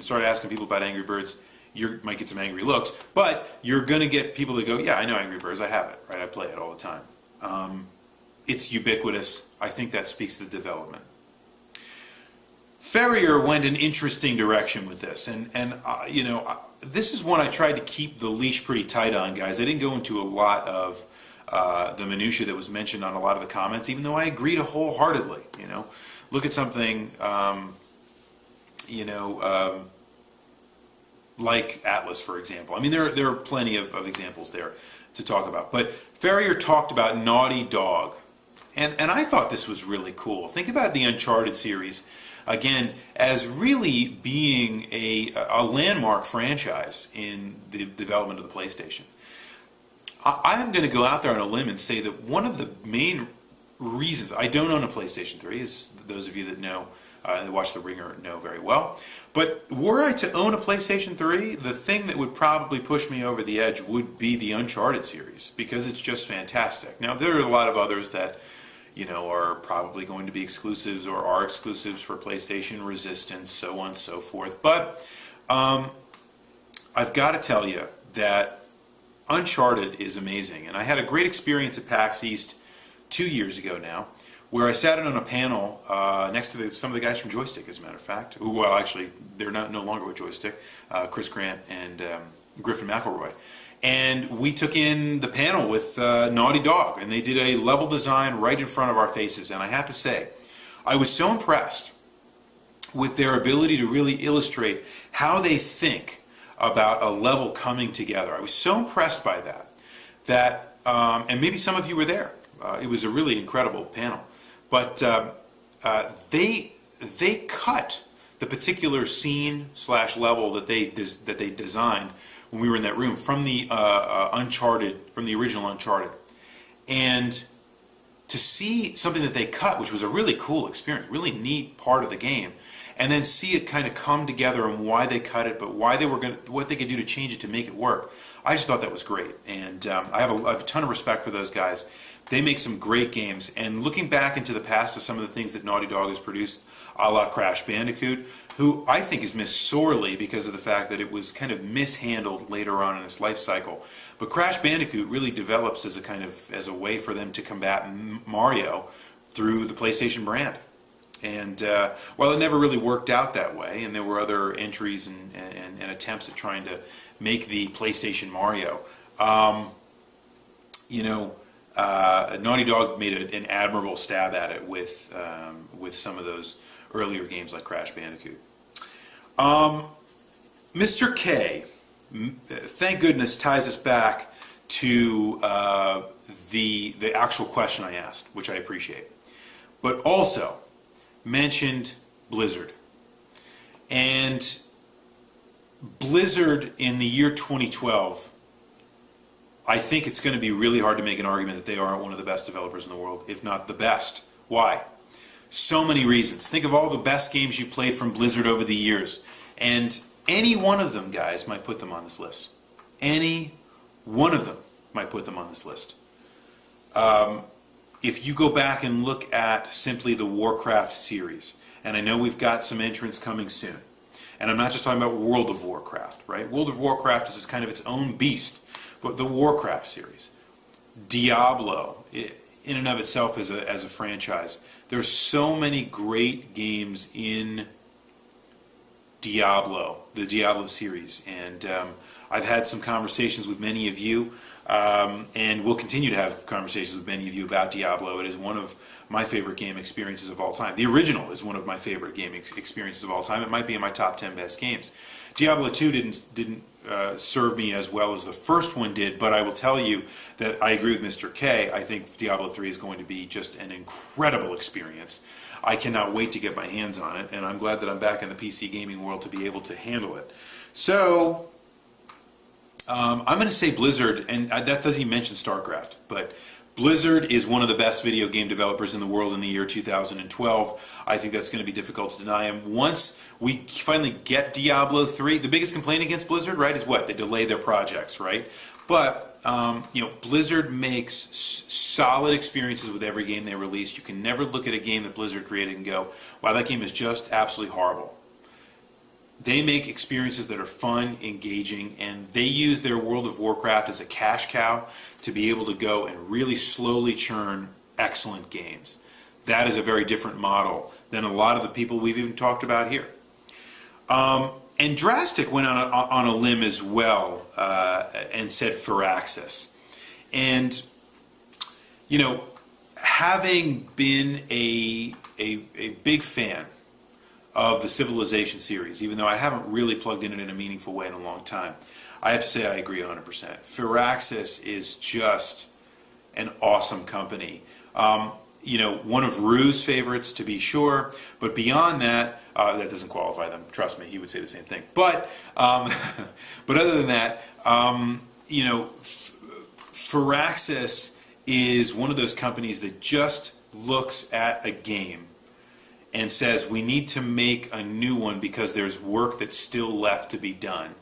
and start asking people about Angry Birds, you might get some angry looks, but you're going to get people that go, yeah, I know Angry Birds, I have it, right? I play it all the time. It's ubiquitous. I think that speaks to the development. Farrier went an interesting direction with this, and you know, this is one I tried to keep the leash pretty tight on, guys. I didn't go into a lot of the minutia that was mentioned on a lot of the comments, even though I agreed wholeheartedly. You know, look at something, you know, like Atlas, for example. I mean, there are plenty of examples there to talk about. But Farrier talked about Naughty Dog, and I thought this was really cool. Think about the Uncharted series, again, as really being a landmark franchise in the development of the PlayStation. I'm going to go out there on a limb and say that one of the main reasons I don't own a PlayStation 3, as those of you that know, that watch the Wringer know very well. But were I to own a PlayStation 3, the thing that would probably push me over the edge would be the Uncharted series, because it's just fantastic. Now, there are a lot of others that, you know, are probably going to be exclusives or are exclusives for PlayStation, Resistance, so on and so forth. But I've got to tell you that Uncharted is amazing. And I had a great experience at PAX East 2 years ago now, where I sat in on a panel next to some of the guys from Joystick, as a matter of fact. Who, well, actually, they're no longer with Joystick. Chris Grant and Griffin McElroy. And we took in the panel with Naughty Dog, and they did a level design right in front of our faces. And I have to say, I was so impressed with their ability to really illustrate how they think about a level coming together. I was so impressed by that, and maybe some of you were there. It was a really incredible panel. But they cut the particular scene / level that they designed when we were in that room from the original Uncharted, and to see something that they cut, which was a really cool experience, really neat part of the game, and then see it kind of come together and why they cut it, but what they could do to change it to make it work. I just thought that was great, and I have a ton of respect for those guys. They make some great games, and looking back into the past of some of the things that Naughty Dog has produced, a la Crash Bandicoot, who I think is missed sorely because of the fact that it was kind of mishandled later on in its life cycle. But Crash Bandicoot really develops as a way for them to combat Mario through the PlayStation brand. And while it never really worked out that way, and there were other entries and attempts at trying to make the PlayStation Mario, you know, Naughty Dog made an admirable stab at it with some of those earlier games like Crash Bandicoot. Mr. K, thank goodness, ties us back to the actual question I asked, which I appreciate, but also mentioned Blizzard. And Blizzard in the year 2012, I think it's going to be really hard to make an argument that they aren't one of the best developers in the world, if not the best. Why? So many reasons. Think of all the best games you played from Blizzard over the years, and any one of them, guys, might put them on this list. Any one of them might put them on this list. If you go back and look at simply the Warcraft series, and I know we've got some entrants coming soon, and I'm not just talking about World of Warcraft, right? World of Warcraft is kind of its own beast, but the Warcraft series, Diablo, in and of itself as a franchise, there's so many great games in Diablo, the Diablo series, and I've had some conversations with many of you, and we'll continue to have conversations with many of you about Diablo. It is one of my favorite game experiences of all time. The original is one of my favorite game experiences of all time. It might be in my top 10 best games. Diablo 2 didn't serve me as well as the first one did, but I will tell you that I agree with Mr. K. I think Diablo 3 is going to be just an incredible experience. I cannot wait to get my hands on it, and I'm glad that I'm back in the PC gaming world to be able to handle it. So, I'm going to say Blizzard, and that doesn't even mention StarCraft, but Blizzard is one of the best video game developers in the world in the year 2012. I think that's going to be difficult to deny. And once we finally get Diablo 3, the biggest complaint against Blizzard, right, is what? They delay their projects, right? But, you know, Blizzard makes solid experiences with every game they release. You can never look at a game that Blizzard created and go, wow, that game is just absolutely horrible. They make experiences that are fun, engaging, and they use their World of Warcraft as a cash cow to be able to go and really slowly churn excellent games. That is a very different model than a lot of the people we've even talked about here. And Drastic went on a limb as well and said Firaxis. And, you know, having been a big fan of the Civilization series, even though I haven't really plugged in it in a meaningful way in a long time, I have to say I agree 100%. Firaxis is just an awesome company. You know, one of Rue's favorites to be sure, but beyond that, that doesn't qualify them. Trust me, he would say the same thing. But but other than that, you know, Firaxis is one of those companies that just looks at a game and says we need to make a new one because there's work that's still left to be done.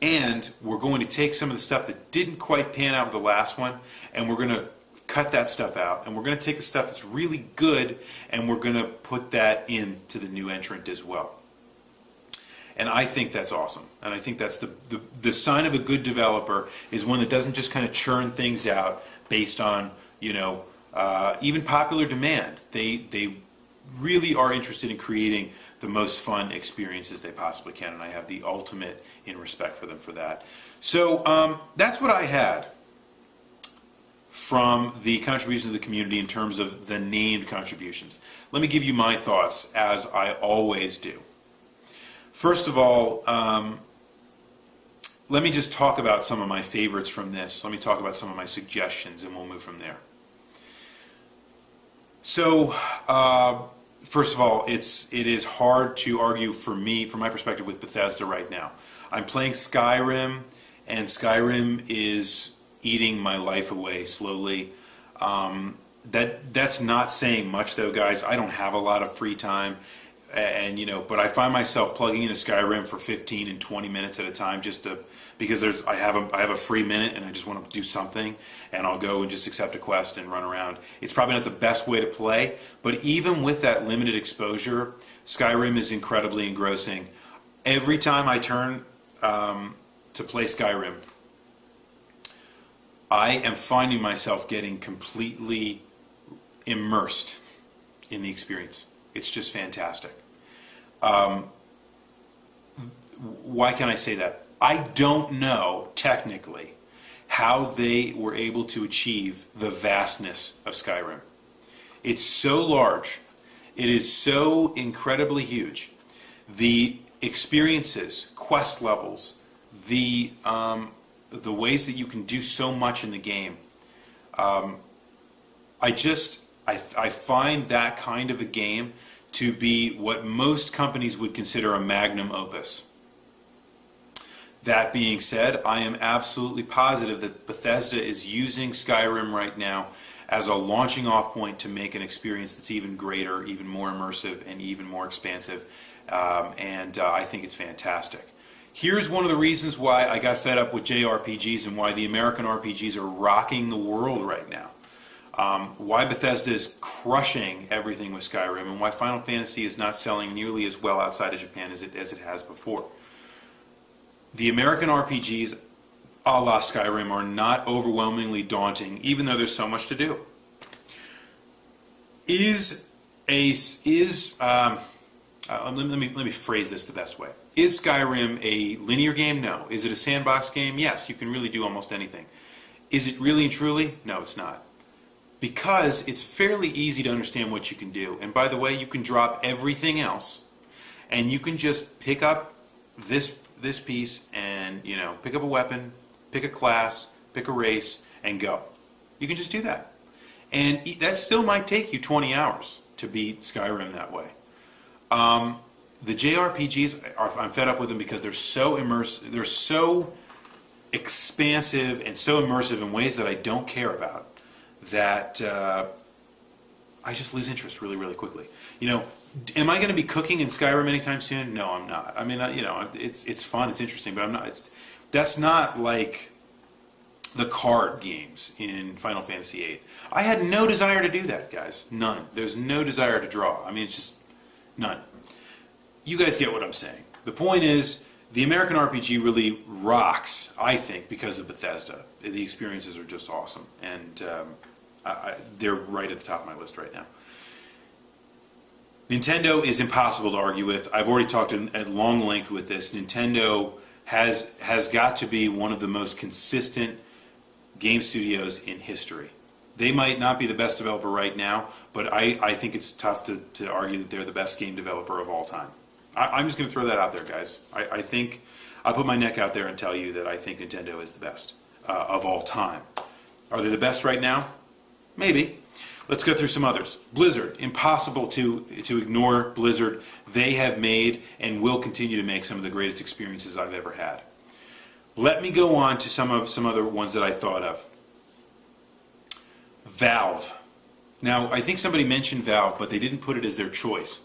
And we're going to take some of the stuff that didn't quite pan out with the last one, and we're going to cut that stuff out, and we're going to take the stuff that's really good, and we're going to put that into the new entrant as well. And I think that's awesome. And I think that's the sign of a good developer is one that doesn't just kind of churn things out based on, you know, even popular demand. They really are interested in creating the most fun experiences they possibly can, and I have the ultimate in respect for them for that. So that's what I had from the contributions of the community in terms of the named contributions. Let me give you my thoughts, as I always do. First of all, let me just talk about some of my favorites from this. Let me talk about some of my suggestions, and we'll move from there. So, first of all, it is hard to argue for me, from my perspective, with Bethesda right now. I'm playing Skyrim, and Skyrim is eating my life away slowly. That's not saying much, though, guys. I don't have a lot of free time, and you know, but I find myself plugging into Skyrim for 15 and 20 minutes at a time, just to because I have a free minute and I just want to do something, and I'll go and just accept a quest and run around. It's probably not the best way to play, but even with that limited exposure, Skyrim is incredibly engrossing. Every time I turn to play Skyrim, I am finding myself getting completely immersed in the experience. It's just fantastic. Why can I say that? I don't know, technically, how they were able to achieve the vastness of Skyrim. It's so large. It is so incredibly huge. The experiences, quest levels, the ways that you can do so much in the game. I find that kind of a game to be what most companies would consider a magnum opus. That being said, I am absolutely positive that Bethesda is using Skyrim right now as a launching off point to make an experience that's even greater, even more immersive, and even more expansive. I think it's fantastic. Here's one of the reasons why I got fed up with JRPGs and why the American RPGs are rocking the world right now. Why Bethesda is crushing everything with Skyrim, and why Final Fantasy is not selling nearly as well outside of Japan as it has before. The American RPGs, a la Skyrim, are not overwhelmingly daunting, even though there's so much to do. Let me phrase this the best way. Is Skyrim a linear game? No. Is it a sandbox game? Yes, you can really do almost anything. Is it really and truly? No, it's not. Because it's fairly easy to understand what you can do. And by the way, you can drop everything else, and you can just pick up this piece and, you know, pick up a weapon, pick a class, pick a race, and go. You can just do that. And that still might take you 20 hours to beat Skyrim that way. The JRPGs, I'm fed up with them because they're so immersive, they're so expansive and so immersive in ways that I don't care about, that I just lose interest really, really quickly. You know, am I going to be cooking in Skyrim anytime soon? No, I'm not. I mean, you know, it's fun, it's interesting, but I'm not. That's not like the card games in Final Fantasy VIII. I had no desire to do that, guys. None. There's no desire to draw. I mean, it's just none. You guys get what I'm saying. The point is, the American RPG really rocks, I think, because of Bethesda. The experiences are just awesome, and they're right at the top of my list right now. Nintendo is impossible to argue with. I've already talked at long length with this. Nintendo has got to be one of the most consistent game studios in history. They might not be the best developer right now, but I think it's tough to argue that they're the best game developer of all time. I'm just going to throw that out there, guys. I think I'll put my neck out there and tell you that I think Nintendo is the best of all time. Are they the best right now? Maybe. Let's go through some others. Blizzard. Impossible to ignore Blizzard. They have made and will continue to make some of the greatest experiences I've ever had. Let me go on to some other ones that I thought of. Valve. Now, I think somebody mentioned Valve, but they didn't put it as their choice.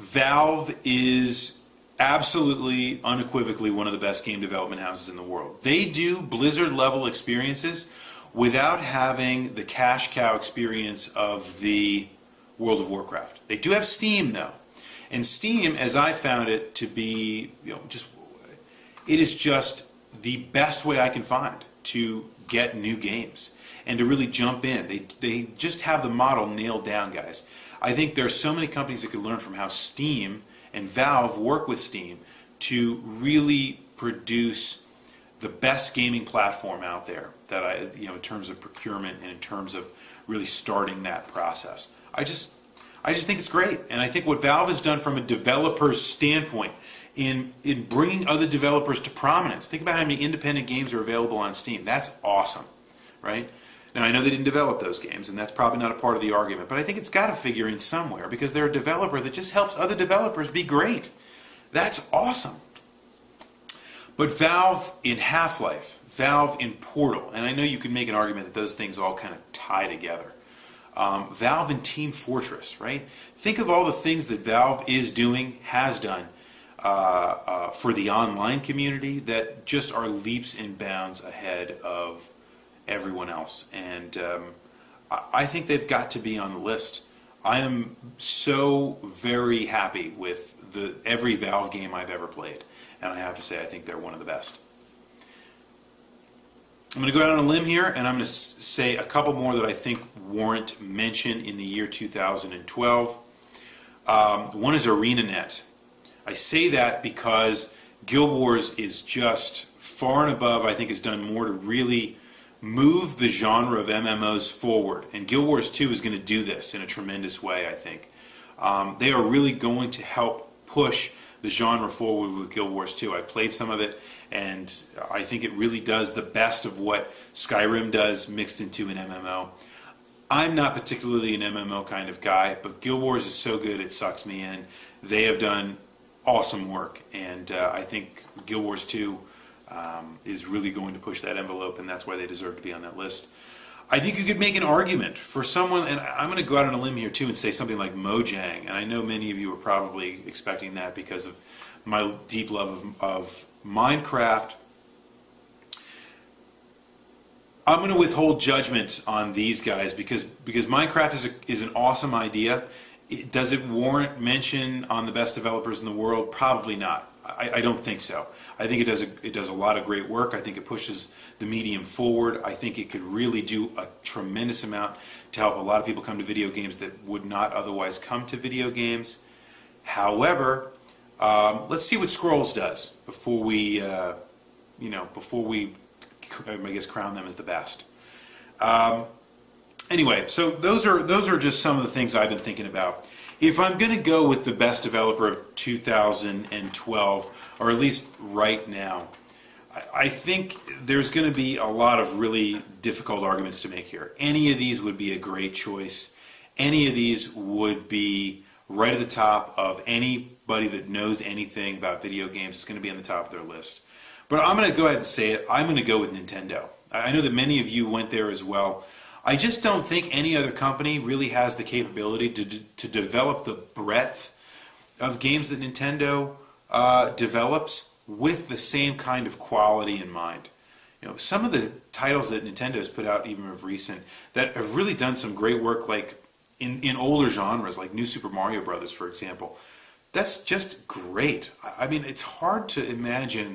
Valve is absolutely, unequivocally one of the best game development houses in the world. They do Blizzard-level experiences without having the cash cow experience of the World of Warcraft. They do have Steam, though. And Steam, as I found it to be, it is just the best way I can find to get new games and to really jump in. They just have the model nailed down, guys. I think there are so many companies that could learn from how Steam and Valve work with Steam to really produce the best gaming platform out there that in terms of procurement and in terms of really starting that process. I just think it's great, and I think what Valve has done from a developer's standpoint in bringing other developers to prominence. Think about how many independent games are available on Steam. That's awesome, right? Now, I know they didn't develop those games, and that's probably not a part of the argument, but I think it's got to figure in somewhere because they're a developer that just helps other developers be great. That's awesome. But Valve in Half-Life, Valve in Portal, and I know you can make an argument that those things all kind of tie together. Valve in Team Fortress, right? Think of all the things that Valve is doing, has done for the online community that just are leaps and bounds ahead of everyone else. And I think they've got to be on the list. I am so very happy with every Valve game I've ever played. And I have to say, I think they're one of the best. I'm going to go out on a limb here, and I'm going to say a couple more that I think warrant mention in the year 2012. One is ArenaNet. I say that because Guild Wars is just far and above, I think, has done more to really move the genre of MMOs forward. And Guild Wars 2 is going to do this in a tremendous way, I think. They are really going to help push the genre forward with Guild Wars 2. I played some of it, and I think it really does the best of what Skyrim does mixed into an MMO. I'm not particularly an MMO kind of guy, but Guild Wars is so good it sucks me in. They have done awesome work, and I think Guild Wars 2 is really going to push that envelope, and that's why they deserve to be on that list. I think you could make an argument for someone, and I'm going to go out on a limb here too and say something like Mojang, and I know many of you are probably expecting that because of my deep love of Minecraft. I'm going to withhold judgment on these guys because Minecraft is an awesome idea. Does it warrant mention on the best developers in the world? Probably not. I don't think so. I think it does a lot of great work. I think it pushes the medium forward. I think it could really do a tremendous amount to help a lot of people come to video games that would not otherwise come to video games. However, let's see what Scrolls does before we I guess crown them as the best. Anyway, so those are just some of the things I've been thinking about. If I'm going to go with the best developer of 2012, or at least right now, I think there's going to be a lot of really difficult arguments to make here. Any of these would be a great choice. Any of these would be right at the top of anybody that knows anything about video games. It's going to be on the top of their list. But I'm going to go ahead and say it. I'm going to go with Nintendo. I know that many of you went there as well. I just don't think any other company really has the capability to develop the breadth of games that Nintendo develops with the same kind of quality in mind. You know, some of the titles that Nintendo has put out, even of recent, that have really done some great work, like in older genres, like New Super Mario Brothers, for example. That's just great. I mean, it's hard to imagine